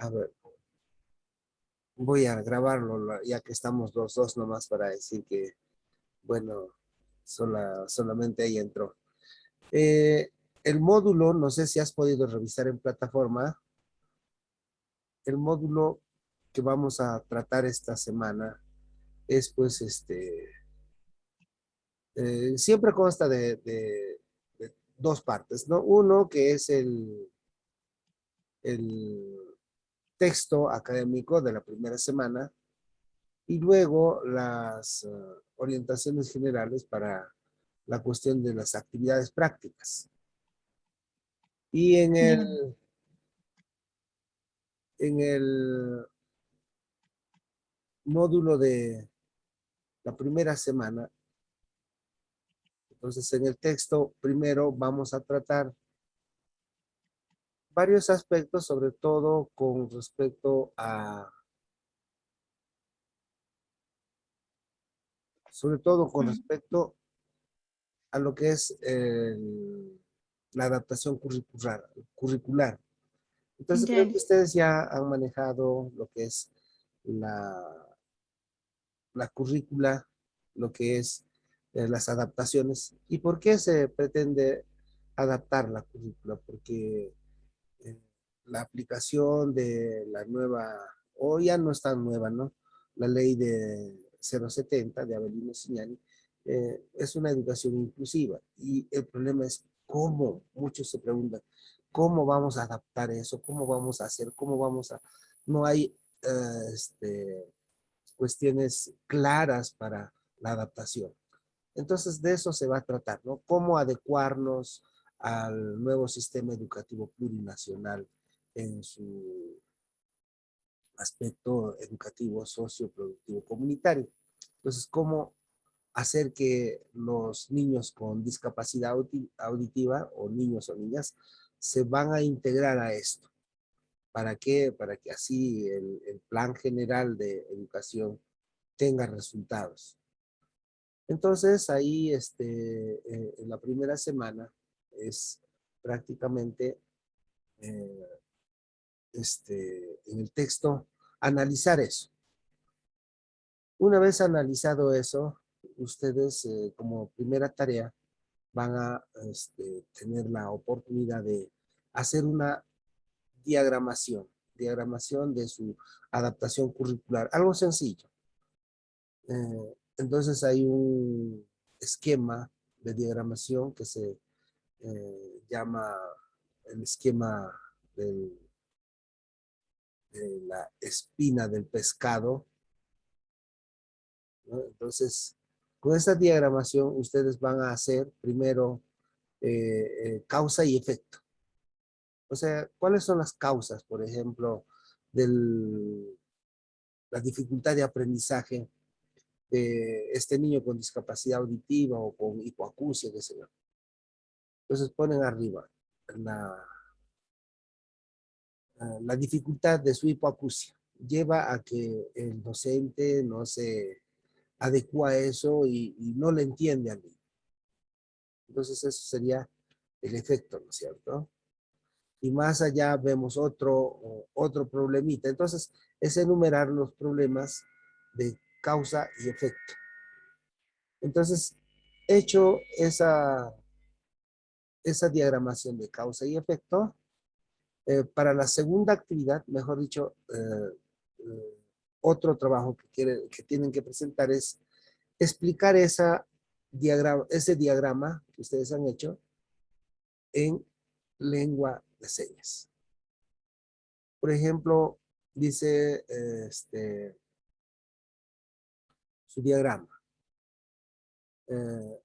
A ver, voy a grabarlo ya que estamos los dos nomás para decir que, bueno, solamente ahí entró. Eh, el módulo, no sé si has podido revisar en plataforma, el módulo que vamos a tratar esta semana es pues siempre consta de dos partes, ¿no? Uno que es el texto académico de la primera semana y luego las orientaciones generales para la cuestión de las actividades prácticas. Y Ya. en el módulo de la primera semana, entonces en el texto primero vamos a tratar varios aspectos, sobre todo con respecto a, sobre todo con Mm. respecto a lo que es la adaptación curricular. Entonces Ya. creo que ustedes ya han manejado lo que es la, la currícula, lo que es las adaptaciones. ¿Y por qué se pretende adaptar la currícula? Porque eh, la aplicación de la nueva, o ya no es tan nueva, ¿no? La ley de 070 de Avelino Signani, es una educación inclusiva. Y el problema es cómo, muchos se preguntan, ¿cómo vamos a adaptar eso? ¿Cómo vamos a hacer? ¿Cómo vamos a...? No hay cuestiones claras para la adaptación. Entonces, de eso se va a tratar, ¿no? Cómo adecuarnos al nuevo sistema educativo plurinacional en su aspecto educativo, socioproductivo, comunitario. Entonces, cómo hacer que los niños con discapacidad auditiva o niños o niñas se van a integrar a esto. ¿Para qué? Para que así el plan general de educación tenga resultados. Entonces ahí en la primera semana es prácticamente eh, en el texto analizar eso. Una vez analizado eso, ustedes como primera tarea van a tener la oportunidad de hacer una diagramación de su adaptación curricular, algo sencillo. Entonces hay un esquema de diagramación que se llama el esquema del- de la espina del pescado, ¿no? Entonces, con esta diagramación ustedes van a hacer primero causa y efecto. O sea, ¿cuáles son las causas, por ejemplo, de la dificultad de aprendizaje de este niño con discapacidad auditiva o con hipoacusia, qué sé yo? Entonces ponen arriba la, la dificultad de su hipoacusia. Lleva a que el docente no se adecua a eso y no le entiende al niño. Entonces eso sería el efecto, ¿no es cierto? Y más allá vemos otro problemita. Entonces es enumerar los problemas de causa y efecto. Entonces, hecho esa diagramación de causa y efecto, para la segunda actividad, mejor dicho, otro trabajo que tienen que presentar es explicar ese diagrama que ustedes han hecho en lengua de señas. Por ejemplo, dice su diagrama. Eh,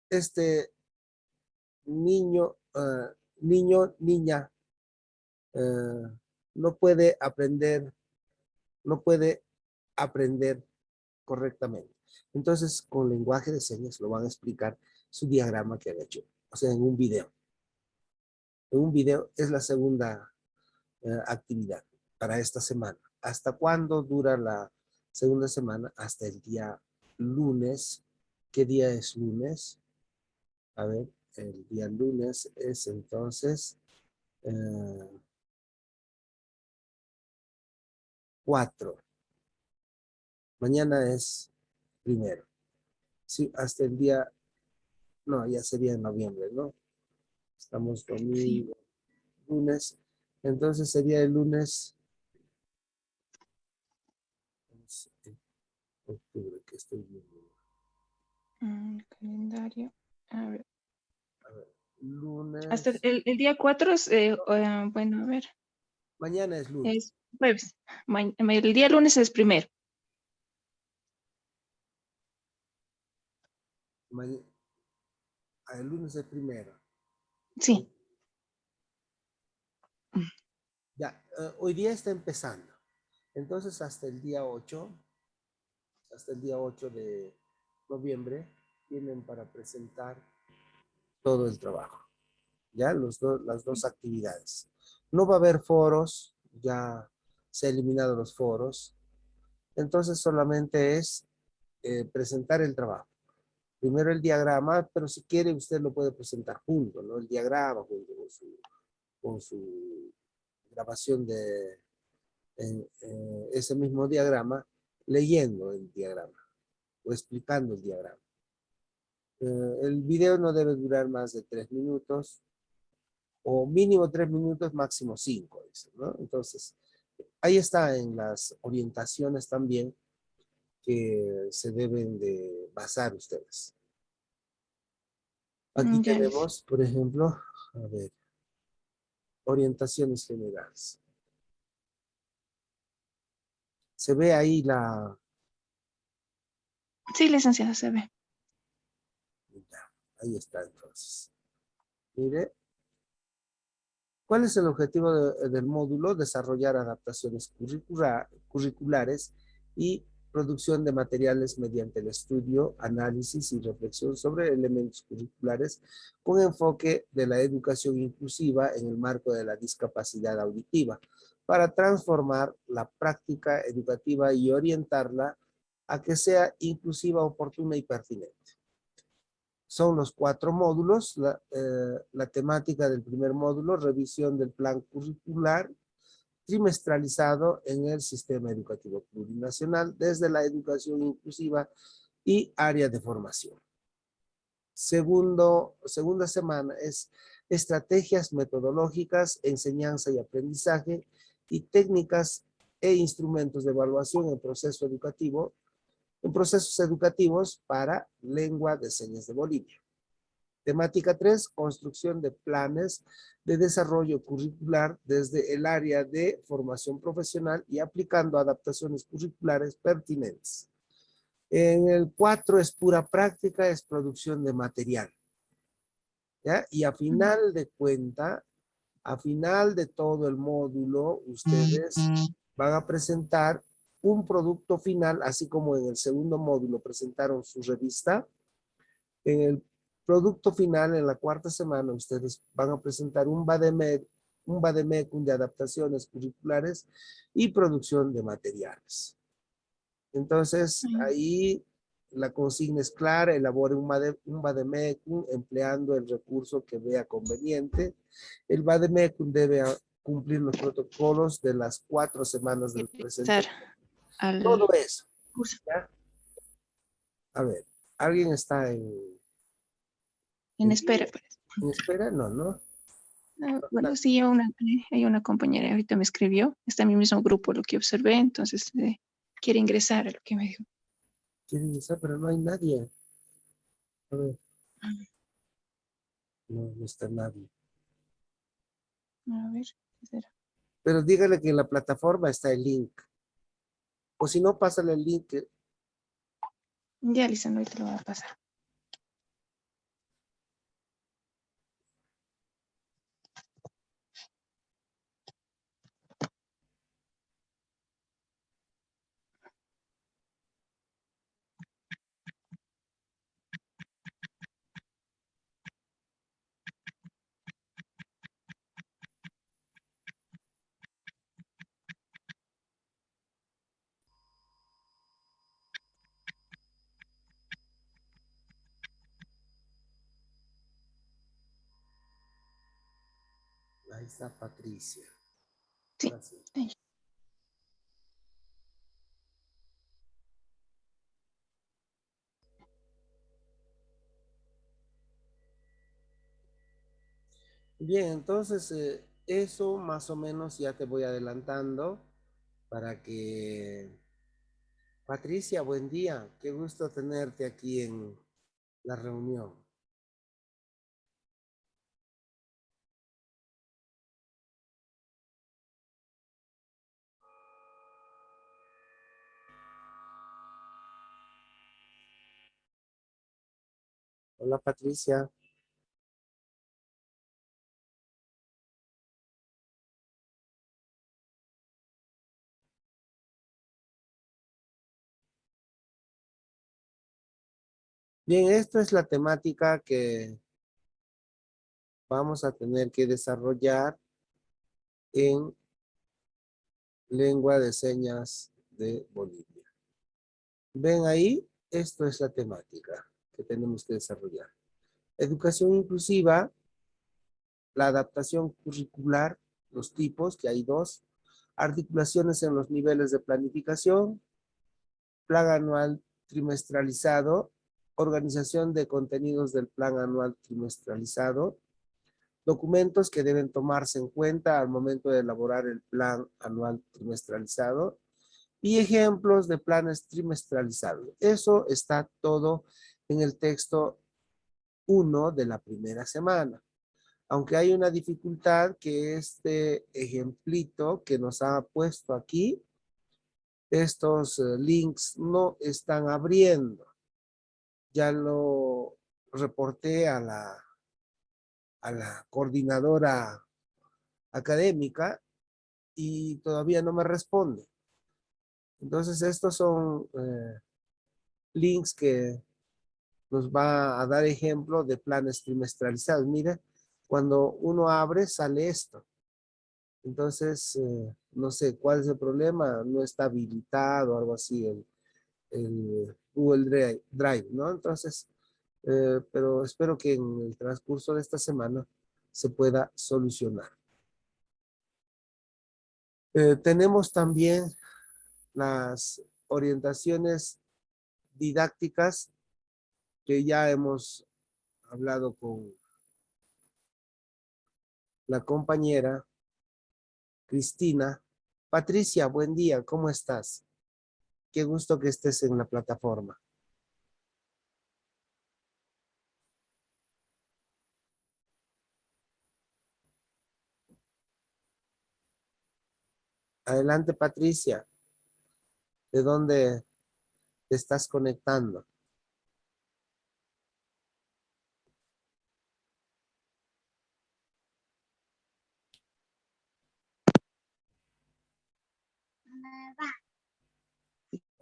este niña, eh, no puede aprender, no puede aprender correctamente. Entonces, con lenguaje de señas lo van a explicar su diagrama que han hecho, o sea, en un video. En un video es la segunda actividad para esta semana. ¿Hasta cuándo dura la segunda semana? Hasta el día lunes. ¿Qué día es lunes? A ver, el día lunes es entonces 4. Mañana es primero. Sí, hasta el día, no, ya sería en noviembre, ¿no? Estamos Sí. domingo, lunes. Entonces sería el lunes, octubre, que estoy viendo. Calendario. A ver. A ver, Hasta lunes. el día 4 es, bueno, a ver, Mañana es lunes. es jueves. El día lunes es primero. Ma- el lunes es primero. Sí. Ya, hoy día está empezando. Entonces hasta el día 8 de noviembre, tienen para presentar todo el trabajo. Ya, las dos actividades. No va a haber foros, ya se han eliminado los foros. Entonces solamente es presentar el trabajo. Primero el diagrama, pero si quiere usted lo puede presentar junto, ¿no? El diagrama junto con su grabación de ese mismo diagrama, leyendo el diagrama o explicando el diagrama. El video no debe durar más de 3 minutos o mínimo 3 minutos, máximo 5, ¿no? Entonces, ahí está en las orientaciones también que se deben de basar ustedes. Aquí Ya, Liz. tenemos, por ejemplo, a ver, orientaciones generales. Se ve ahí Sí, licenciada, se ve. ahí está entonces. Mire, ¿cuál es el objetivo del módulo? Desarrollar adaptaciones curriculares y producción de materiales mediante el estudio, análisis y reflexión sobre elementos curriculares con enfoque de la educación inclusiva en el marco de la discapacidad auditiva, para transformar la práctica educativa y orientarla a que sea inclusiva, oportuna y pertinente. Son los 4 módulos. La temática del primer módulo, revisión del plan curricular trimestralizado en el sistema educativo plurinacional desde la educación inclusiva y área de formación. Segunda semana es estrategias metodológicas, enseñanza y aprendizaje y técnicas e instrumentos de evaluación en procesos educativos para lengua de señas de Bolivia. Temática 3, construcción de planes de desarrollo curricular desde el área de formación profesional y aplicando adaptaciones curriculares pertinentes. En el 4 es pura práctica, es producción de material. ¿Ya? Y a final de todo el módulo, ustedes van a presentar un producto final, así como en el segundo módulo presentaron su revista. En el producto final, en la cuarta semana, ustedes van a presentar un vademecum de adaptaciones curriculares y producción de materiales. Entonces, ahí la consigna es clara: elabore un vademecum empleando el recurso que vea conveniente. El vademecum debe cumplir los protocolos de las 4 semanas del presente. Estar al Todo eso, curso. ¿ya? A ver, ¿alguien está En en espera, línea? parece. ¿En espera? No, ¿no? Bueno, sí, hay una compañera ahorita me escribió, está en mi mismo grupo lo que observé, entonces quiere ingresar a lo que me dijo. Quieren ingresar, pero no hay nadie. A ver, no, no está nadie. A ver, ¿qué será? Pero dígale que en la plataforma está el link. O si no, pásale el link. Ya, Lisa, no te lo voy a pasar. Ahí está Patricia. Sí. Ahora sí. Ahí. Bien, entonces eso más o menos ya te voy adelantando para que... Patricia, buen día. Qué gusto tenerte aquí en la reunión. Hola, Patricia. Bien, esta es la temática que vamos a tener que desarrollar en lengua de señas de Bolivia. Ven ahí, esto es la temática que tenemos que desarrollar. Educación inclusiva, la adaptación curricular, los tipos, que hay dos, articulaciones en los niveles de planificación, plan anual trimestralizado, organización de contenidos del plan anual trimestralizado, documentos que deben tomarse en cuenta al momento de elaborar el plan anual trimestralizado y ejemplos de planes trimestralizados. Eso está todo en el texto 1 de la primera semana. Aunque hay una dificultad que este ejemplito que nos ha puesto aquí, estos links no están abriendo. Ya lo reporté a la coordinadora académica y todavía no me responde. Entonces estos son links que nos va a dar ejemplo de planes trimestralizados. Mira, cuando uno abre sale esto. Entonces, no sé cuál es el problema, no está habilitado o algo así el Google Drive, ¿no? Entonces, pero espero que en el transcurso de esta semana se pueda solucionar. Tenemos también las orientaciones didácticas que ya hemos hablado con la compañera Cristina. Patricia, buen día, ¿cómo estás? Qué gusto que estés en la plataforma. Adelante, Patricia. ¿De dónde te estás conectando?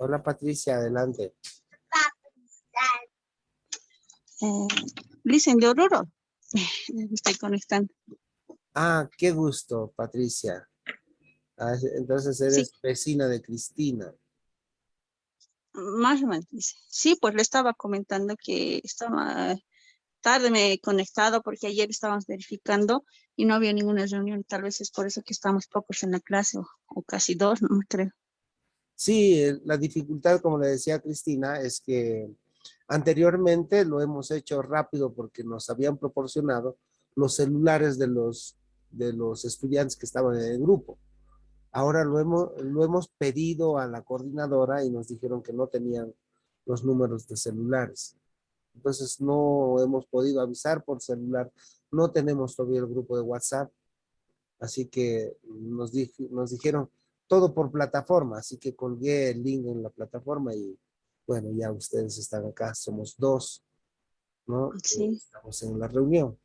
Hola, Patricia, adelante. Listen de Oruro. Me estoy conectando. Ah, qué gusto, Patricia. Ah, entonces Sí, eres vecina de Cristina. más o menos. Dice. Sí, pues le estaba comentando que estaba tarde me he conectado porque ayer estábamos verificando y no había ninguna reunión. Tal vez es por eso que estamos pocos en la clase o casi dos, no me creo. Sí, la dificultad, como le decía Cristina, es que anteriormente lo hemos hecho rápido porque nos habían proporcionado los celulares de los estudiantes que estaban en el grupo. Ahora lo hemos pedido a la coordinadora y nos dijeron que no tenían los números de celulares. Entonces no hemos podido avisar por celular. No tenemos todavía el grupo de WhatsApp. Así que nos dijeron todo por plataforma. Así que colgué el link en la plataforma y bueno, ya ustedes están acá. Somos dos, ¿no? Sí. Estamos en la reunión.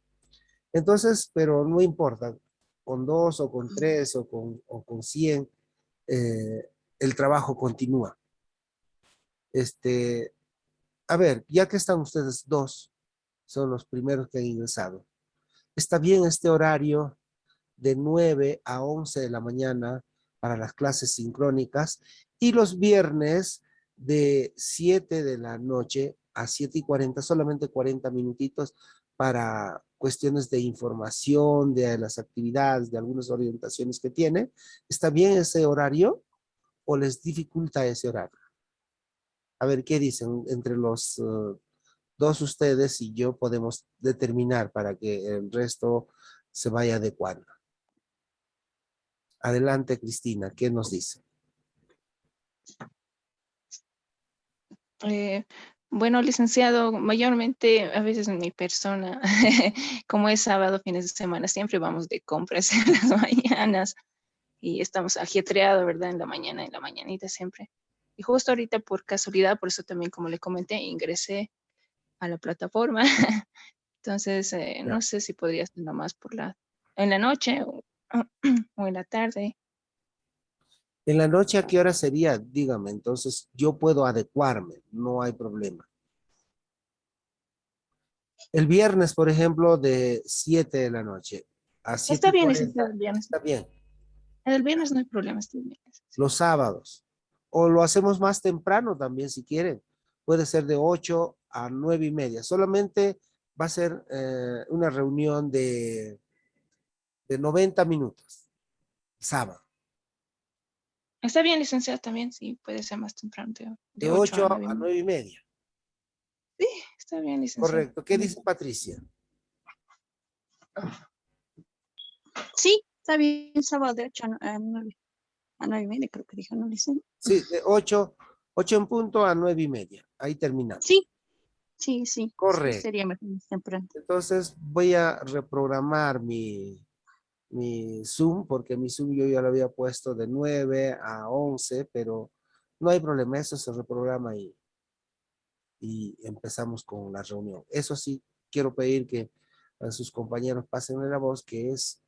Entonces, pero no importa, con dos o con tres o con 100, el trabajo continúa. Este, a ver, ya que están ustedes dos, son los primeros que han ingresado. ¿Está bien este horario de 9 a 11 de la mañana para las clases sincrónicas y los viernes de 7 de la noche a 7:40, solamente 40 minutitos para cuestiones de información, de las actividades, de algunas orientaciones que tiene? ¿Está bien ese horario o les dificulta ese horario? A ver, ¿qué dicen entre los dos ustedes y yo podemos determinar para que el resto se vaya adecuando. Adelante, Cristina, ¿qué nos dice? Bueno, licenciado, mayormente a veces mi persona, como es sábado, fines de semana, siempre vamos de compras en las mañanas y estamos ajetreados, ¿verdad? En la mañanita siempre. Y justo ahorita por casualidad, por eso también como le comenté, ingresé a la plataforma. Entonces, Ya. no sé si podría ser nomás en la noche o en la tarde. En la noche, ¿a qué hora sería? Dígame, entonces yo puedo adecuarme, no hay problema. El viernes, por ejemplo, de 7 de la noche a Está bien, 7:40, licenciado, el viernes. está bien. El viernes no hay problema, está bien. Los sábados. O lo hacemos más temprano también, si quieren. Puede ser de 8 a 9:30. Solamente va a ser una reunión de 90 minutos, sábado. Está bien, licenciado, también, sí, puede ser más temprano, De de 8 a 8 9. a 9:30. Sí, está bien, licenciado. Correcto. ¿Qué dice Patricia? Sí, está bien, sábado de 8 a 9. A 9:30 creo que dijo, ¿no, Licen? Sí, de 8 en punto a 9:30. Ahí terminamos. Sí, sí, Correcto. sería mejor más temprano. Entonces voy a reprogramar mi Zoom, porque mi Zoom yo ya lo había puesto de 9 a 11, pero no hay problema, eso se reprograma y empezamos con la reunión. Eso sí, quiero pedir que a sus compañeros pasen la voz, que es,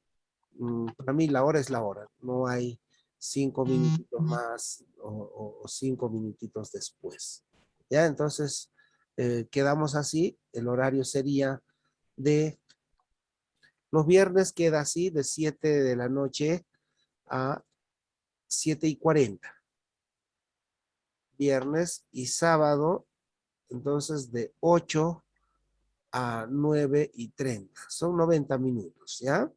para mí la hora es la hora, no hay 5 minutitos más o 5 minutitos después. Ya, entonces quedamos así, el horario sería de, los viernes queda así, de 7 de la noche a 7:40. Viernes y sábado, entonces de 8 a 9:30. Son 90 minutos, ¿ya?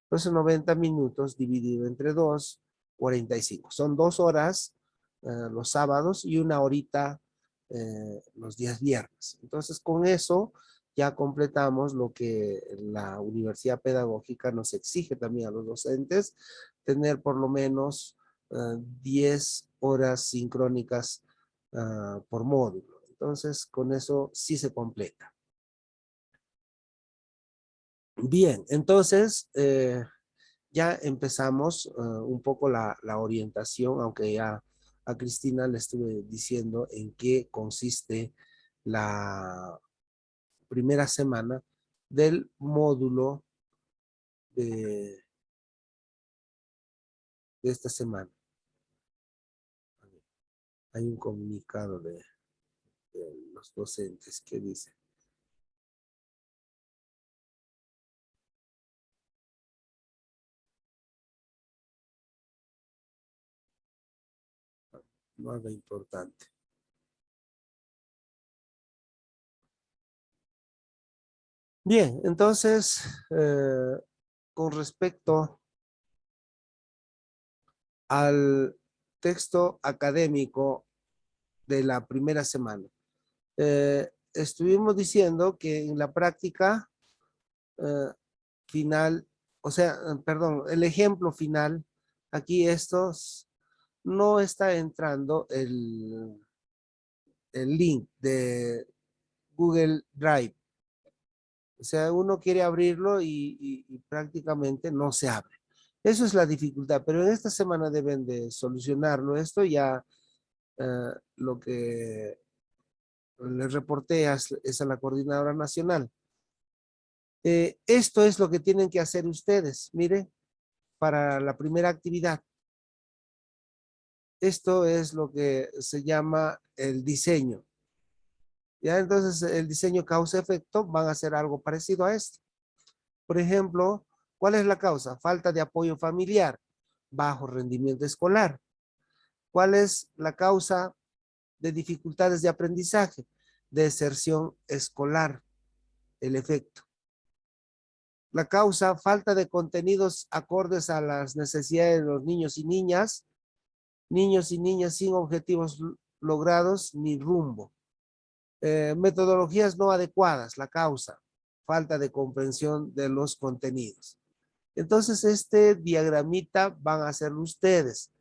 Entonces 90 minutos dividido entre 2, 45. Son 2 horas los sábados y 1 horita los días viernes. Entonces con eso ya completamos lo que la Universidad Pedagógica nos exige también a los docentes, tener por lo menos 10 horas sincrónicas por módulo. Entonces con eso sí se completa. Bien, entonces ya empezamos un poco la orientación, aunque ya a Cristina le estuve diciendo en qué consiste la primera semana del módulo de esta semana. Hay un comunicado de los docentes que dice: nada importante. Bien, entonces, con respecto al texto académico de la primera semana, estuvimos diciendo que en la práctica final, o sea, perdón, el ejemplo final, aquí estos no está entrando el link de Google Drive. O sea, uno quiere abrirlo y prácticamente no se abre. Eso es la dificultad, pero en esta semana deben de solucionarlo. Esto ya lo que les reporté es a la coordinadora nacional. Esto es lo que tienen que hacer ustedes, mire, para la primera actividad. Esto es lo que se llama el diseño. Ya, entonces el diseño causa-efecto van a hacer algo parecido a esto. Por ejemplo, ¿cuál es la causa? Falta de apoyo familiar, bajo rendimiento escolar. ¿Cuál es la causa de dificultades de aprendizaje? Deserción escolar, el efecto. La causa, falta de contenidos acordes a las necesidades de los niños y niñas sin objetivos logrados ni rumbo. Metodologías no adecuadas, la causa, falta de comprensión de los contenidos. Entonces, este diagramita van a hacerlo ustedes.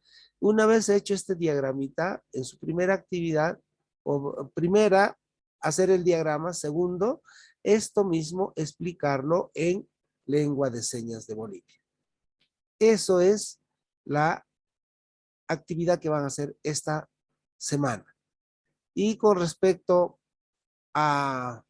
Una vez hecho este diagramita, en su primera actividad, o primera, hacer el diagrama. Segundo, esto mismo explicarlo en lengua de señas de Bolivia. Eso es la actividad que van a hacer esta semana. Y con respecto a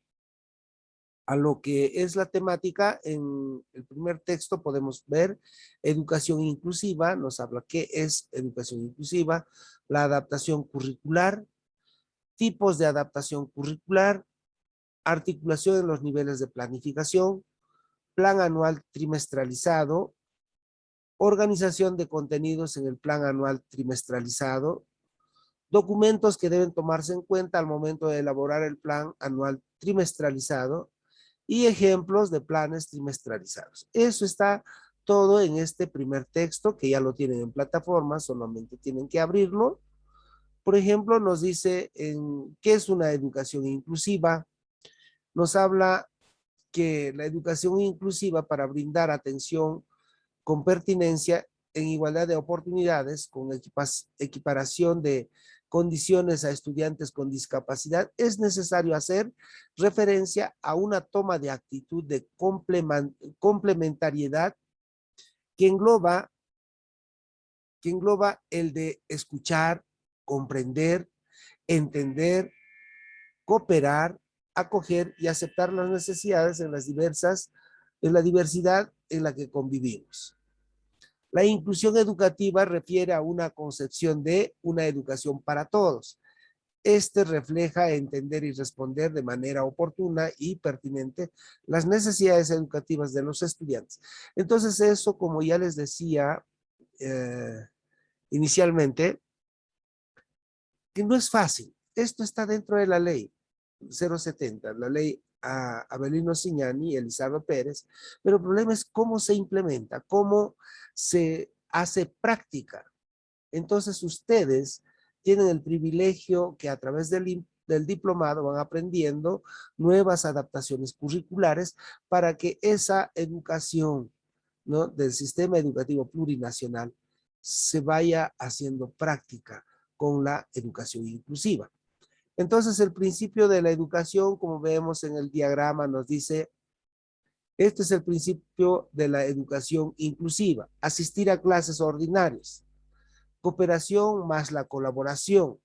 lo que es la temática, en el primer texto podemos ver educación inclusiva, nos habla qué es educación inclusiva, la adaptación curricular, tipos de adaptación curricular, articulación en los niveles de planificación, plan anual trimestralizado, organización de contenidos en el plan anual trimestralizado, documentos que deben tomarse en cuenta al momento de elaborar el plan anual trimestralizado y ejemplos de planes trimestralizados. Eso está todo en este primer texto que ya lo tienen en plataforma, solamente tienen que abrirlo. Por ejemplo, nos dice qué es una educación inclusiva. Nos habla que la educación inclusiva para brindar atención con pertinencia en igualdad de oportunidades, con equiparación de condiciones a estudiantes con discapacidad, es necesario hacer referencia a una toma de actitud de complementariedad que engloba el de escuchar, comprender, entender, cooperar, acoger y aceptar las necesidades en la diversidad en la que convivimos. La inclusión educativa refiere a una concepción de una educación para todos. Este refleja entender y responder de manera oportuna y pertinente las necesidades educativas de los estudiantes. Entonces eso, como ya les decía inicialmente, que no es fácil. Esto está dentro de la ley 070, la ley Avelino Signani, Elizardo Pérez, pero el problema es cómo se implementa, cómo se hace práctica. Entonces ustedes tienen el privilegio que a través del diplomado van aprendiendo nuevas adaptaciones curriculares para que esa educación, ¿no?, del sistema educativo plurinacional se vaya haciendo práctica con la educación inclusiva. Entonces, el principio de la educación, como vemos en el diagrama, nos dice, este es el principio de la educación inclusiva: asistir a clases ordinarias, cooperación más la colaboración,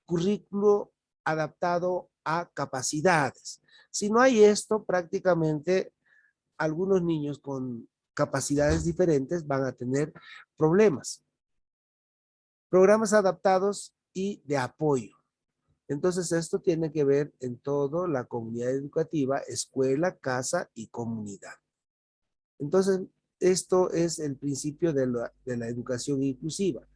currículo adaptado a capacidades. Si no hay esto, prácticamente algunos niños con capacidades diferentes van a tener problemas. Programas adaptados y de apoyo. Entonces, esto tiene que ver en todo la comunidad educativa, escuela, casa y comunidad. Entonces, esto es el principio de la educación inclusiva.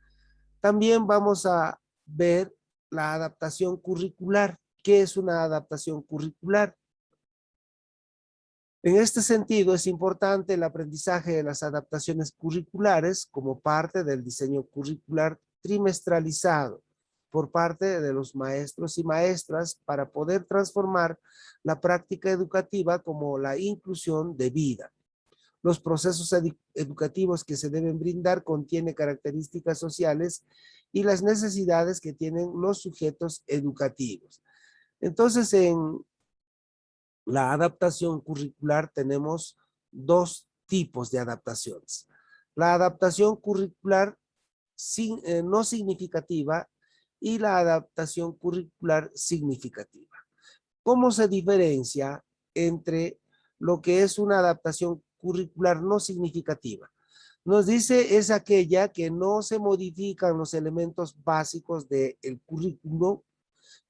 También vamos a ver la adaptación curricular. ¿Qué es una adaptación curricular? En este sentido, es importante el aprendizaje de las adaptaciones curriculares como parte del diseño curricular trimestralizado por parte de los maestros y maestras para poder transformar la práctica educativa como la inclusión de vida. Los procesos educativos que se deben brindar contienen características sociales y las necesidades que tienen los sujetos educativos. Entonces, en la adaptación curricular tenemos dos tipos de adaptaciones. La adaptación curricular no significativa y la adaptación curricular significativa. ¿Cómo se diferencia entre lo que es una adaptación curricular no significativa? Nos dice es aquella que no se modifican los elementos básicos del currículo,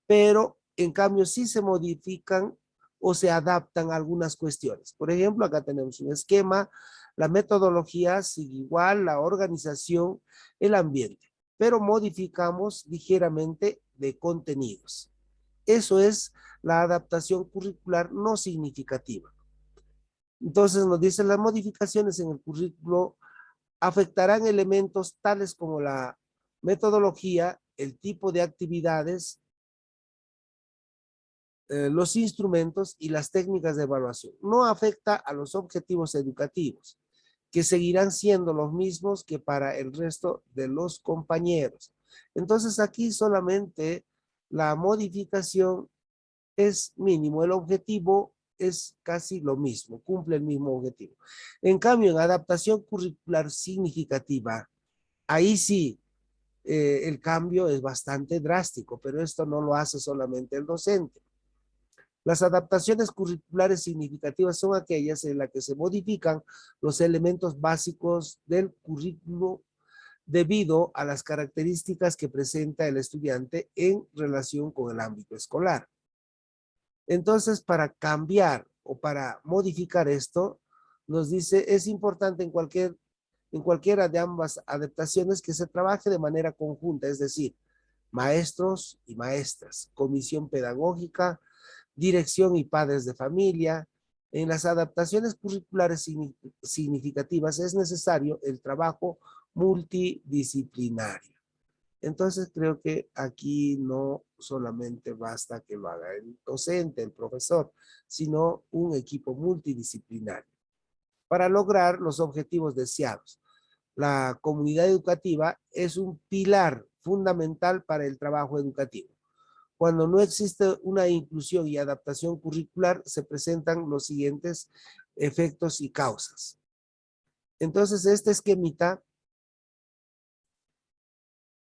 pero en cambio sí se modifican o se adaptan algunas cuestiones. Por ejemplo, acá tenemos un esquema, la metodología sigue igual, la organización, el ambiente, pero modificamos ligeramente de contenidos. Eso es la adaptación curricular no significativa. Entonces nos dice, las modificaciones en el currículo afectarán elementos tales como la metodología, el tipo de actividades, los instrumentos y las técnicas de evaluación. No afecta a los objetivos educativos. que seguirán siendo los mismos que para el resto de los compañeros. Entonces aquí solamente la modificación es mínimo, el objetivo es casi lo mismo, cumple el mismo objetivo. En cambio, en adaptación curricular significativa, ahí sí el cambio es bastante drástico, pero esto no lo hace solamente el docente. Las adaptaciones curriculares significativas son aquellas en las que se modifican los elementos básicos del currículo debido a las características que presenta el estudiante en relación con el ámbito escolar. Entonces, para cambiar o para modificar esto, nos dice, es importante en cualquiera de ambas adaptaciones que se trabaje de manera conjunta, es decir, maestros y maestras, comisión pedagógica, dirección y padres de familia. En las adaptaciones curriculares significativas es necesario el trabajo multidisciplinario. Entonces creo que aquí no solamente basta que lo haga el docente, el profesor, sino un equipo multidisciplinario para lograr los objetivos deseados. La comunidad educativa es un pilar fundamental para el trabajo educativo. Cuando no existe una inclusión y adaptación curricular, se presentan los siguientes efectos y causas. Entonces, este esquemita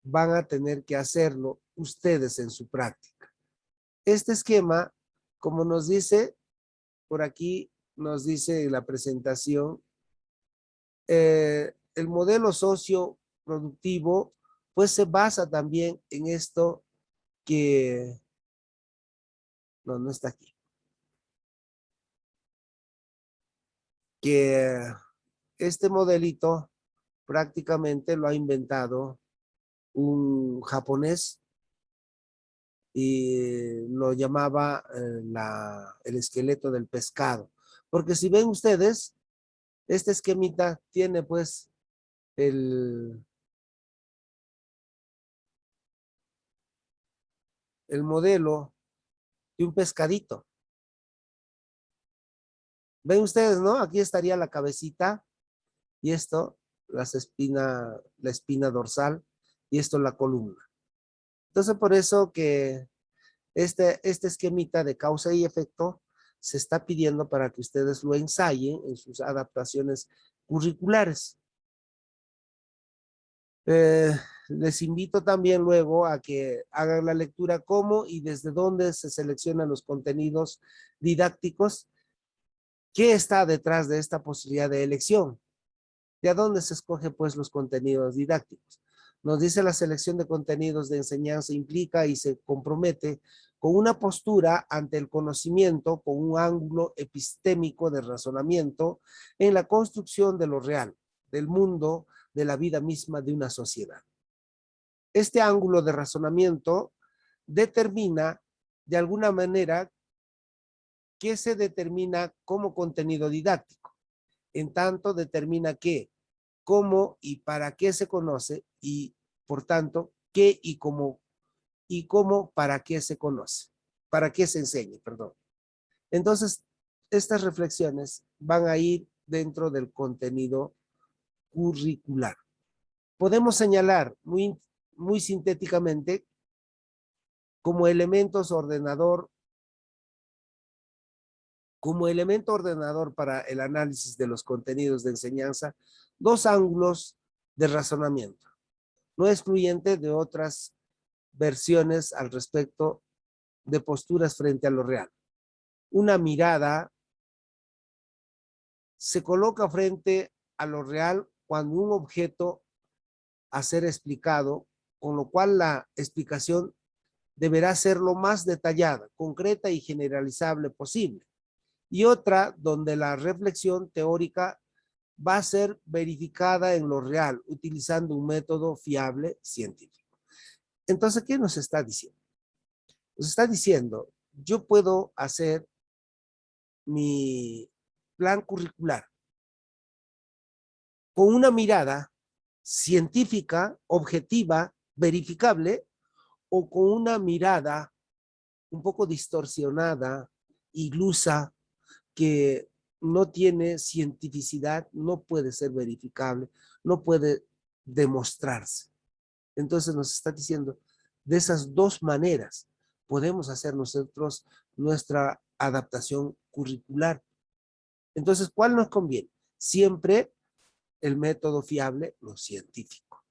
van a tener que hacerlo ustedes en su práctica. Este esquema, como nos dice, por aquí nos dice la presentación, el modelo socioproductivo, pues se basa también en esto que, no está aquí, que este modelito prácticamente lo ha inventado un japonés y lo llamaba el esqueleto del pescado. Porque si ven ustedes, este esquemita tiene pues el modelo de un pescadito. Ven ustedes, ¿no? Aquí estaría la cabecita y esto, la espina dorsal y esto la columna. Entonces por eso que este esquemita de causa y efecto se está pidiendo para que ustedes lo ensayen en sus adaptaciones curriculares. Les invito también luego a que hagan la lectura cómo y desde dónde se seleccionan los contenidos didácticos. ¿Qué está detrás de esta posibilidad de elección? ¿De dónde se escoge pues los contenidos didácticos? Nos dice la selección de contenidos de enseñanza implica y se compromete con una postura ante el conocimiento con un ángulo epistémico de razonamiento en la construcción de lo real, del mundo, de la vida misma de una sociedad. Este ángulo de razonamiento determina de alguna manera qué se determina como contenido didáctico. En tanto determina qué, cómo y para qué se conoce y por tanto qué y cómo para qué se conoce, para qué se enseña, perdón. Entonces, estas reflexiones van a ir dentro del contenido curricular. Podemos señalar muy sintéticamente como elemento ordenador para el análisis de los contenidos de enseñanza, dos ángulos de razonamiento, no excluyente de otras versiones al respecto de posturas frente a lo real. Una mirada se coloca frente a lo real cuando un objeto a ser explicado, con lo cual la explicación deberá ser lo más detallada, concreta y generalizable posible. Y otra donde la reflexión teórica va a ser verificada en lo real, utilizando un método fiable científico. Entonces, ¿qué nos está diciendo? Nos está diciendo, yo puedo hacer mi plan curricular con una mirada científica, objetiva, verificable, o con una mirada un poco distorsionada, ilusa, que no tiene cientificidad, no puede ser verificable, no puede demostrarse. Entonces nos está diciendo, de esas dos maneras podemos hacer nosotros nuestra adaptación curricular. Entonces, ¿cuál nos conviene? Siempre el método fiable, lo científico.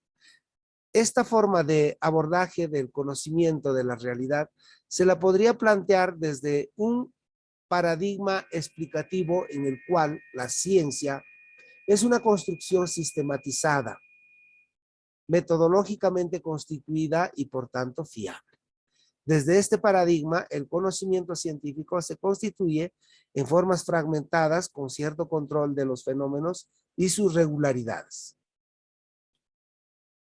Esta forma de abordaje del conocimiento de la realidad se la podría plantear desde un paradigma explicativo en el cual la ciencia es una construcción sistematizada, metodológicamente constituida y por tanto fiable. Desde este paradigma, el conocimiento científico se constituye en formas fragmentadas con cierto control de los fenómenos y sus regularidades.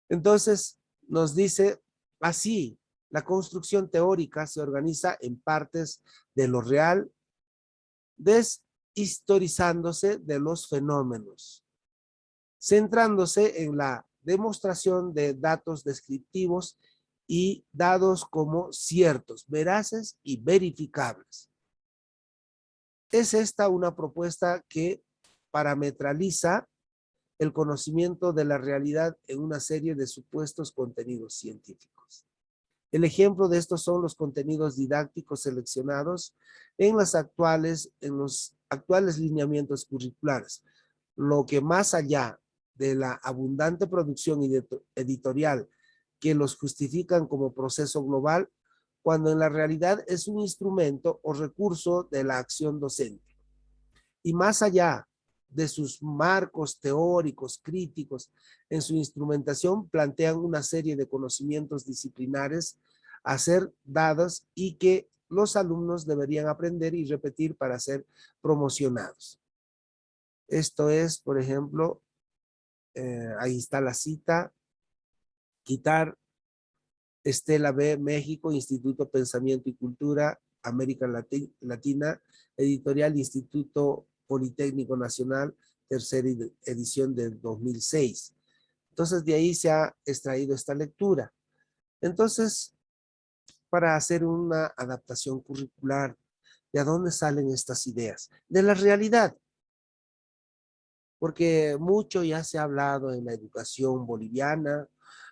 Entonces, nos dice así, la construcción teórica se organiza en partes de lo real, deshistorizándose de los fenómenos, centrándose en la demostración de datos descriptivos y dados como ciertos, veraces y verificables. Es esta una propuesta que parametraliza el conocimiento de la realidad en una serie de supuestos contenidos científicos. El ejemplo de estos son los contenidos didácticos seleccionados en los actuales lineamientos curriculares, lo que más allá de la abundante producción editorial que los justifican como proceso global, cuando en la realidad es un instrumento o recurso de la acción docente. Y más allá de sus marcos teóricos, críticos, en su instrumentación plantean una serie de conocimientos disciplinares a ser dados y que los alumnos deberían aprender y repetir para ser promocionados. Esto es, por ejemplo, ahí está la cita, quitar Estela B, México, Instituto Pensamiento y Cultura, América Latina, editorial Instituto Politécnico Nacional, tercera edición del 2006. Entonces, de ahí se ha extraído esta lectura. Entonces, para hacer una adaptación curricular, ¿de dónde salen estas ideas? De la realidad. Porque mucho ya se ha hablado en la educación boliviana,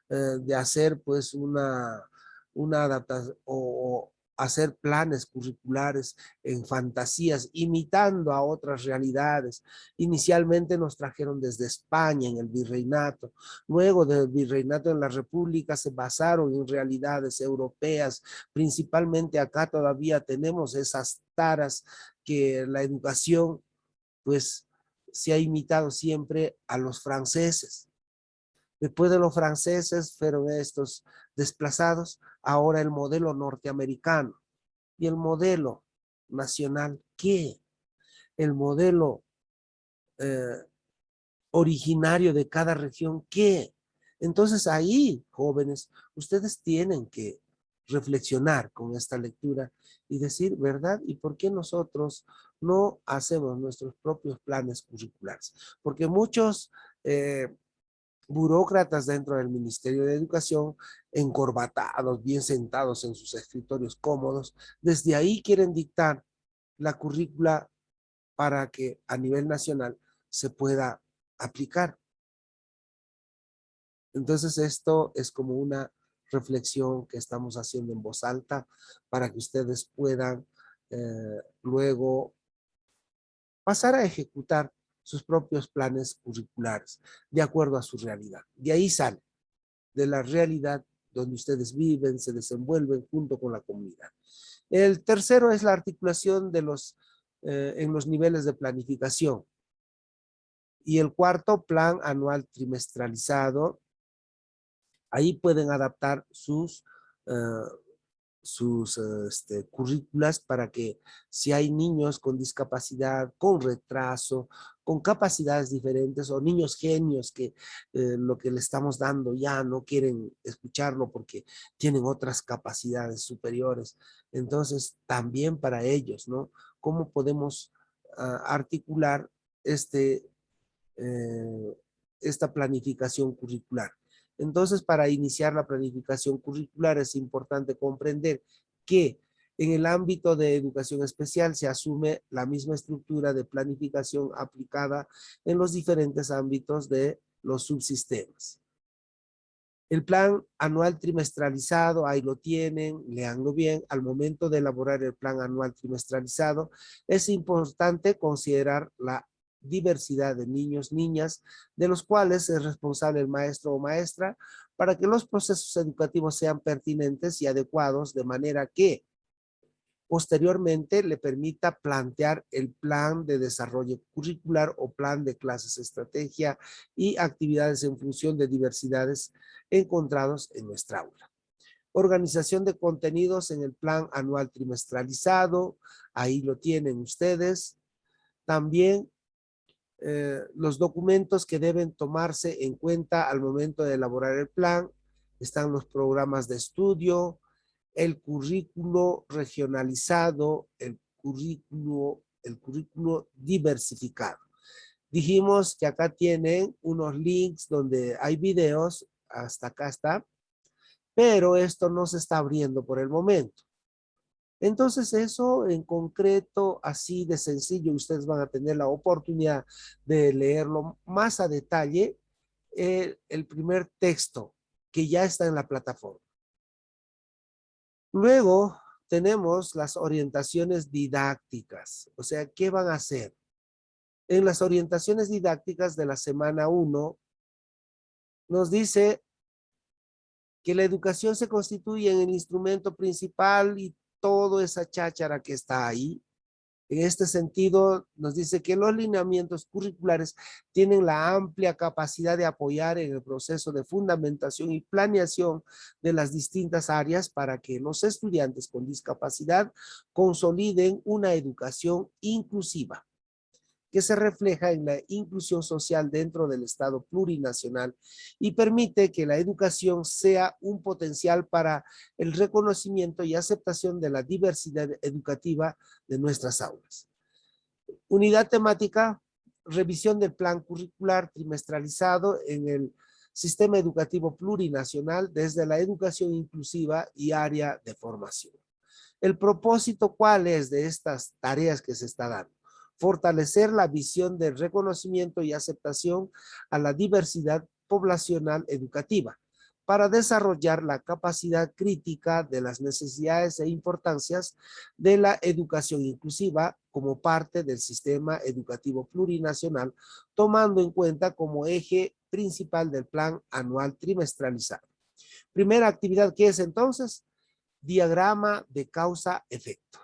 de hacer pues una adaptación o hacer planes curriculares en fantasías, imitando a otras realidades. Inicialmente nos trajeron desde España en el virreinato, luego del virreinato en la República se basaron en realidades europeas, principalmente acá todavía tenemos esas taras que la educación pues se ha imitado siempre a los franceses. Después de los franceses fueron estos desplazados, ahora el modelo norteamericano. ¿Y el modelo nacional qué? El modelo originario de cada región qué? Entonces ahí, jóvenes, ustedes tienen que reflexionar con esta lectura y decir, ¿verdad? ¿Y por qué nosotros no hacemos nuestros propios planes curriculares? Porque muchos burócratas dentro del Ministerio de Educación, encorbatados, bien sentados en sus escritorios cómodos, desde ahí quieren dictar la currícula para que a nivel nacional se pueda aplicar. Entonces esto es como una reflexión que estamos haciendo en voz alta para que ustedes puedan luego pasar a ejecutar sus propios planes curriculares de acuerdo a su realidad. De ahí sale, de la realidad donde ustedes viven, se desenvuelven junto con la comunidad. El tercero es la articulación de en los niveles de planificación. Y el cuarto, plan anual trimestralizado. Ahí pueden adaptar sus currículas para que si hay niños con discapacidad, con retraso, con capacidades diferentes o niños genios que lo que le estamos dando ya no quieren escucharlo porque tienen otras capacidades superiores. Entonces, también para ellos, ¿no? ¿Cómo podemos articular esta planificación curricular? Entonces, para iniciar la planificación curricular es importante comprender que En el ámbito de educación especial se asume la misma estructura de planificación aplicada en los diferentes ámbitos de los subsistemas. El plan anual trimestralizado, ahí lo tienen, léanlo bien. Al momento de elaborar el plan anual trimestralizado, es importante considerar la diversidad de niños, niñas, de los cuales es responsable el maestro o maestra, para que los procesos educativos sean pertinentes y adecuados, de manera que posteriormente le permita plantear el plan de desarrollo curricular o plan de clases, estrategia y actividades en función de diversidades encontrados en nuestra aula. Organización de contenidos en el plan anual trimestralizado, ahí lo tienen ustedes. También los documentos que deben tomarse en cuenta al momento de elaborar el plan, están los programas de estudio, el currículo regionalizado, el currículo diversificado. Dijimos que acá tienen unos links donde hay videos, hasta acá está, pero esto no se está abriendo por el momento. Entonces eso en concreto, así de sencillo, ustedes van a tener la oportunidad de leerlo más a detalle, el primer texto que ya está en la plataforma. Luego tenemos las orientaciones didácticas, o sea, ¿qué van a hacer? En las orientaciones didácticas de la semana 1, nos dice que la educación se constituye en el instrumento principal y toda esa cháchara que está ahí. En este sentido, nos dice que los lineamientos curriculares tienen la amplia capacidad de apoyar en el proceso de fundamentación y planeación de las distintas áreas para que los estudiantes con discapacidad consoliden una educación inclusiva, que se refleja en la inclusión social dentro del Estado plurinacional y permite que la educación sea un potencial para el reconocimiento y aceptación de la diversidad educativa de nuestras aulas. Unidad temática, revisión del plan curricular trimestralizado en el sistema educativo plurinacional desde la educación inclusiva y área de formación. El propósito, ¿cuál es de estas tareas que se está dando? Fortalecer la visión del reconocimiento y aceptación a la diversidad poblacional educativa para desarrollar la capacidad crítica de las necesidades e importancias de la educación inclusiva como parte del sistema educativo plurinacional, tomando en cuenta como eje principal del plan anual trimestralizado. Primera actividad, ¿qué es entonces? Diagrama de causa-efecto.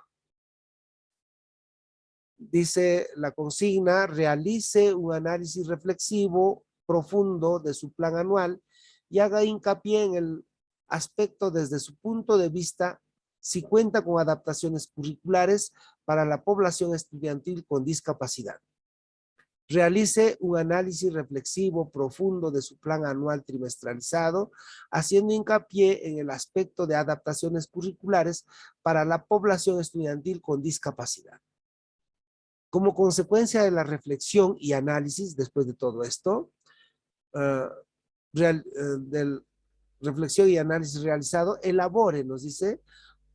Dice la consigna, realice un análisis reflexivo profundo de su plan anual y haga hincapié en el aspecto desde su punto de vista si cuenta con adaptaciones curriculares para la población estudiantil con discapacidad. Realice un análisis reflexivo profundo de su plan anual trimestralizado, haciendo hincapié en el aspecto de adaptaciones curriculares para la población estudiantil con discapacidad. Como consecuencia de la reflexión y análisis, después de todo esto, del reflexión y análisis realizado, elabore, nos dice,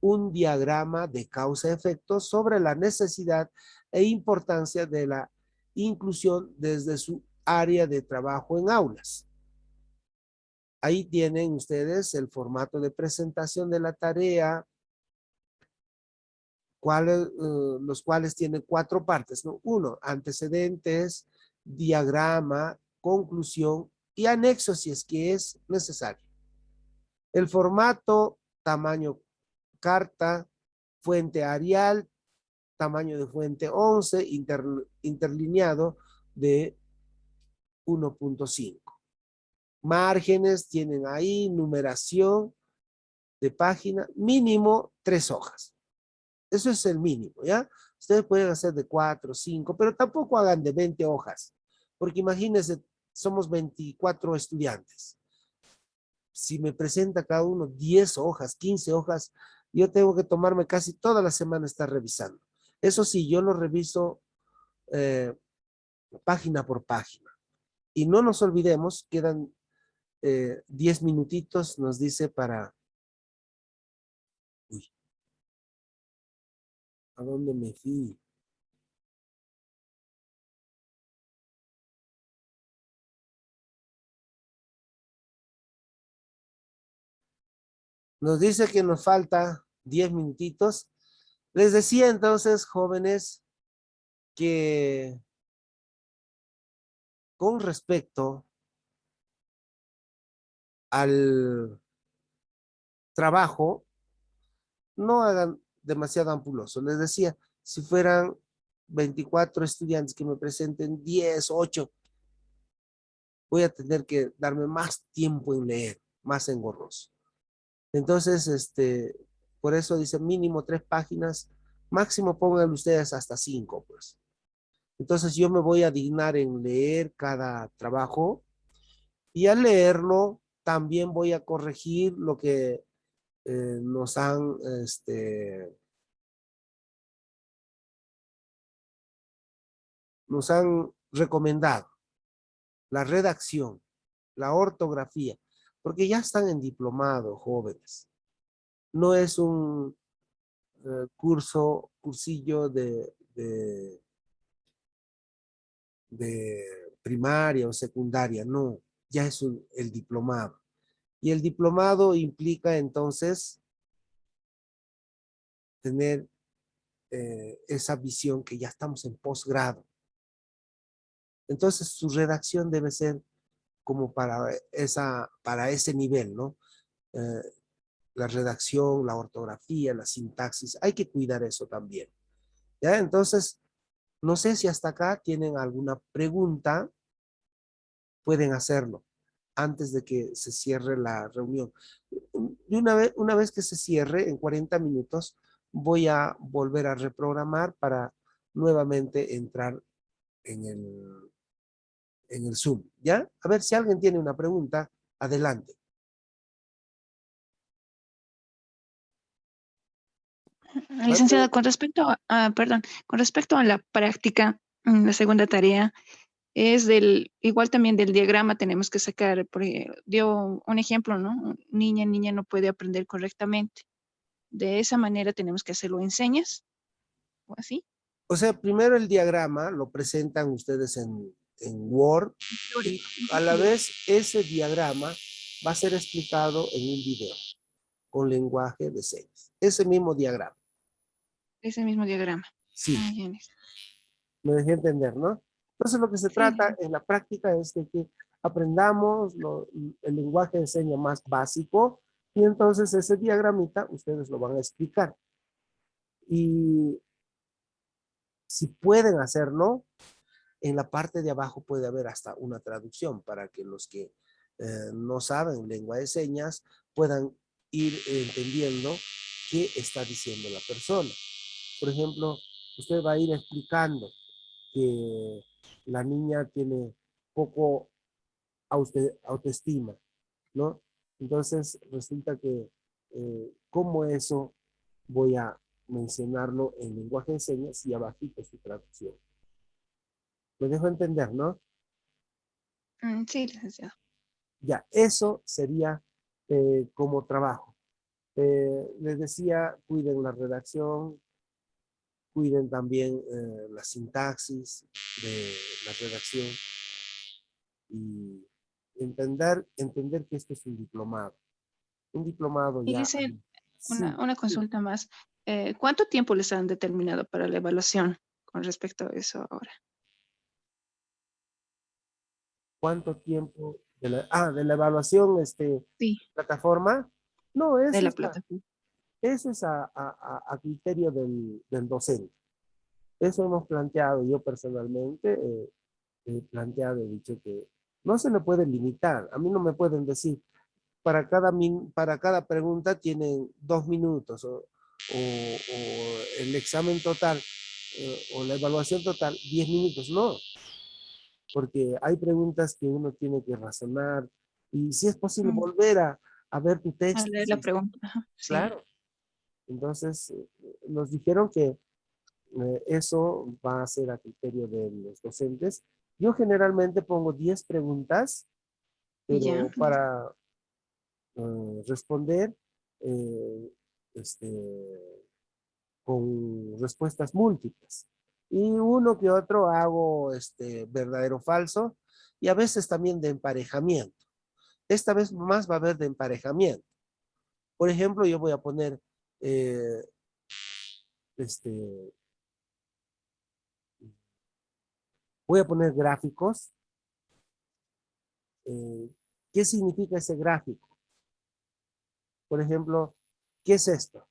un diagrama de causa-efecto sobre la necesidad e importancia de la inclusión desde su área de trabajo en aulas. Ahí tienen ustedes el formato de presentación de la tarea, los cuales tienen 4 partes, ¿no? 1, antecedentes, diagrama, conclusión y anexo si es que es necesario. El formato, tamaño carta, fuente Arial, tamaño de fuente 11, interlineado de 1.5. Márgenes tienen ahí, numeración de página, mínimo 3 hojas. Eso es el mínimo, ¿ya? Ustedes pueden hacer de 4, 5, pero tampoco hagan de 20 hojas, porque imagínense, somos 24 estudiantes. Si me presenta cada uno 10 hojas, 15 hojas, yo tengo que tomarme casi toda la semana estar revisando. Eso sí, yo lo reviso página por página. Y no nos olvidemos, quedan 10 minutitos, nos dice para... ¿A dónde me fui? Nos dice que nos falta 10 minutitos. Les decía entonces, jóvenes, que con respecto al trabajo, no hagan demasiado ampuloso. Les decía, si fueran 24 estudiantes que me presenten 10, 8, voy a tener que darme más tiempo en leer, más engorroso. Entonces, por eso dice mínimo 3 páginas, máximo pongan ustedes hasta 5, pues. Entonces yo me voy a dignar en leer cada trabajo y al leerlo también voy a corregir lo que nos han, nos han recomendado. La redacción, la ortografía, porque ya están en diplomado, jóvenes. No es un cursillo de primaria o secundaria, no, ya es el diplomado. Y el diplomado implica entonces tener esa visión que ya estamos en posgrado. Entonces su redacción debe ser como para ese nivel, ¿no? Eh, la redacción, la ortografía, la sintaxis, hay que cuidar eso también. ¿Ya? Entonces, no sé si hasta acá tienen alguna pregunta, pueden hacerlo antes de que se cierre la reunión. Y una vez que se cierre, en 40 minutos, voy a volver a reprogramar para nuevamente entrar en el Zoom. ¿Ya? A ver si alguien tiene una pregunta, adelante. Licenciada, con respecto a la práctica, la segunda tarea es igual también del diagrama tenemos que sacar, porque dio un ejemplo, ¿no? Niña no puede aprender correctamente. De esa manera tenemos que hacerlo en señas, o así. O sea, primero el diagrama lo presentan ustedes en Word y a la vez ese diagrama va a ser explicado en un video con lenguaje de señas. Ese mismo diagrama. Ese mismo diagrama. Sí, Ah, ya, me dejé entender, ¿no? Entonces lo que se sí, trata en la práctica es de que aprendamos el lenguaje de señas más básico y entonces ese diagramita ustedes lo van a explicar. Y si pueden hacerlo, en la parte de abajo puede haber hasta una traducción para que los que no saben lengua de señas puedan ir entendiendo qué está diciendo la persona. Por ejemplo, usted va a ir explicando que la niña tiene poco autoestima, ¿no? Entonces resulta que como eso voy a mencionarlo en lenguaje de señas y abajito su traducción. Me dejo entender, ¿no? sí, licenciado. Ya, eso sería como trabajo. Les decía, cuiden la redacción, cuiden también la sintaxis de la redacción y entender que esto es un diplomado. Un diplomado Y ya. dice Sí, una sí. consulta más. ¿Cuánto tiempo les han determinado para la evaluación con respecto a eso ahora? ¿Cuánto tiempo de la evaluación Sí, plataforma? No, de la plataforma. eso es a criterio del docente. Eso hemos planteado yo personalmente, he planteado, he dicho que no se le puede limitar. A mí no me pueden decir, para cada pregunta tienen 2 minutos o el examen total o la evaluación total 10 minutos. No, porque hay preguntas que uno tiene que razonar y si es posible Mm, volver a ver tu a texto. leer la pregunta. Ajá, sí. Claro. Entonces, nos dijeron que eso va a ser a criterio de los docentes. Yo generalmente pongo 10 preguntas, Ya. pero para responder, eh, este, con respuestas múltiples. Y uno que otro hago verdadero o falso, y a veces también de emparejamiento. Esta vez más va a haber de emparejamiento. Por ejemplo, yo voy a poner voy a poner gráficos. ¿Qué significa ese gráfico? Por ejemplo, ¿qué es esto?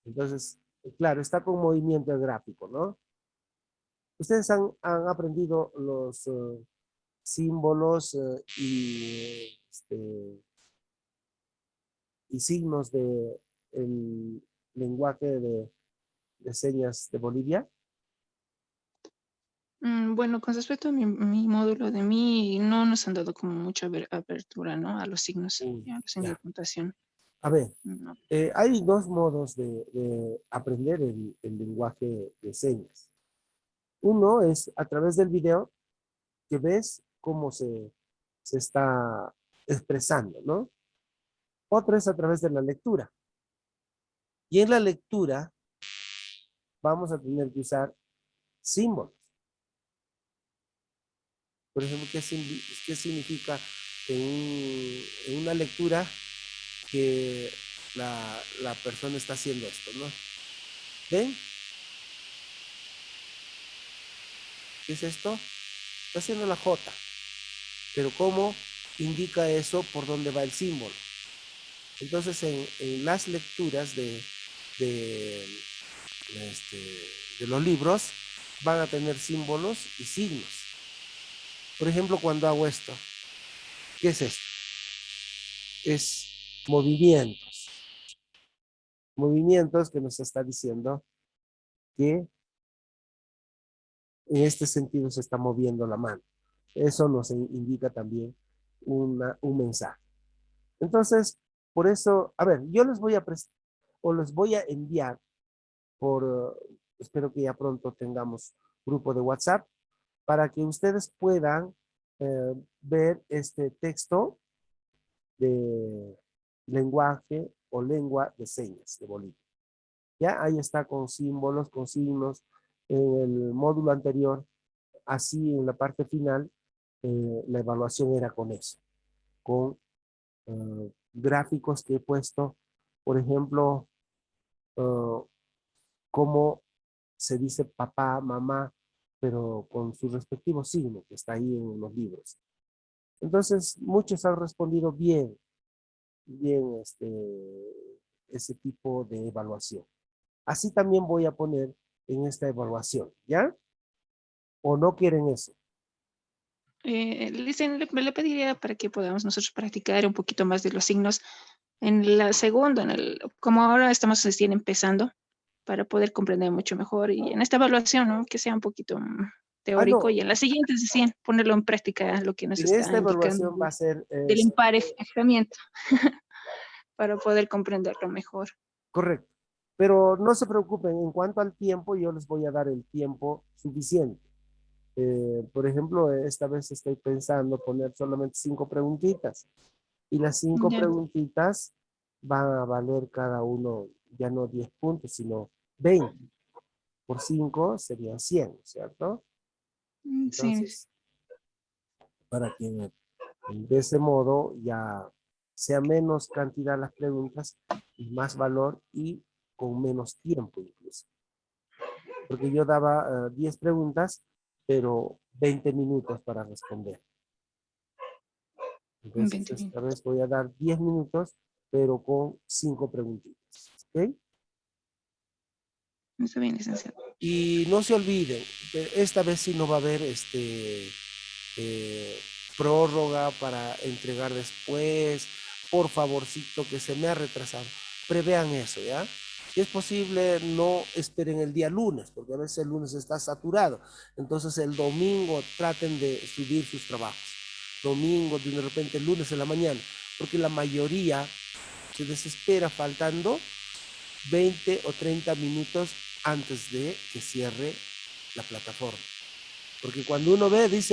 Entonces, claro, está con movimiento el gráfico, ¿no? Ustedes han aprendido los símbolos y signos de el lenguaje de señas de Bolivia. Bueno, con respecto a mi módulo de mí, no nos han dado como mucha apertura, ¿no? A los signos y a los signos de Ya. puntuación. A ver, No. hay dos modos de aprender el lenguaje de señas. Uno es a través del video, que ves cómo se está expresando, ¿no? Otro es a través de la lectura. Y en la lectura vamos a tener que usar símbolos. Por ejemplo, ¿qué significa en una lectura que la persona está haciendo esto, ¿no? ¿Ven? ¿Qué es esto? Está haciendo la J. Pero ¿cómo indica eso por dónde va el símbolo? Entonces, en las lecturas de los libros van a tener símbolos y signos. Por ejemplo, cuando hago esto, ¿qué es esto? Es movimientos. Movimientos que nos está diciendo que en este sentido se está moviendo la mano. Eso nos indica también un mensaje. Entonces, por eso, a ver, yo les voy a les voy a enviar espero que ya pronto tengamos grupo de WhatsApp, para que ustedes puedan ver este texto de lenguaje o lengua de señas de Bolivia. Ya ahí está con símbolos, con signos. En el módulo anterior, así en la parte final, la evaluación era con eso, con gráficos que he puesto, por ejemplo, cómo se dice papá, mamá, pero con su respectivo signo que está ahí en los libros. Entonces, muchos han respondido bien ese tipo de evaluación. Así también voy a poner en esta evaluación, ¿ya? ¿O no quieren eso? Le pediría para que podamos nosotros practicar un poquito más de los signos en la segunda, como ahora estamos recién empezando, para poder comprender mucho mejor y en esta evaluación, ¿no? Que sea un poquito teórico No, y en la siguiente recién ponerlo en práctica lo que nos en está esta indicando evaluación va a ser del emparejamiento para poder comprenderlo mejor. correcto. Pero no se preocupen, en cuanto al tiempo, yo les voy a dar el tiempo suficiente. Por ejemplo, esta vez estoy pensando poner solamente 5 preguntitas. Y las 5 Ya. preguntitas van a valer cada uno, ya no 10 puntos, sino 20. Por 5 serían 100, ¿cierto? Sí. Entonces, para que de ese modo ya sea menos cantidad las preguntas y más valor y con menos tiempo incluso. Porque yo daba 10 preguntas, pero 20 minutos para responder. Entonces, 20 esta minutos. vez voy a dar 10 minutos, pero con 5 preguntitas. ¿Ok? Está bien, licenciado. Y no se olviden, esta vez sí no va a haber prórroga para entregar después. Por favorcito, que se me ha retrasado. Prevean eso, ¿ya? Si es posible, no esperen el día lunes, porque a veces el lunes está saturado. Entonces el domingo traten de subir sus trabajos. Domingo, de repente el lunes en la mañana, porque la mayoría se desespera faltando 20 o 30 minutos antes de que cierre la plataforma. Porque cuando uno ve, dice,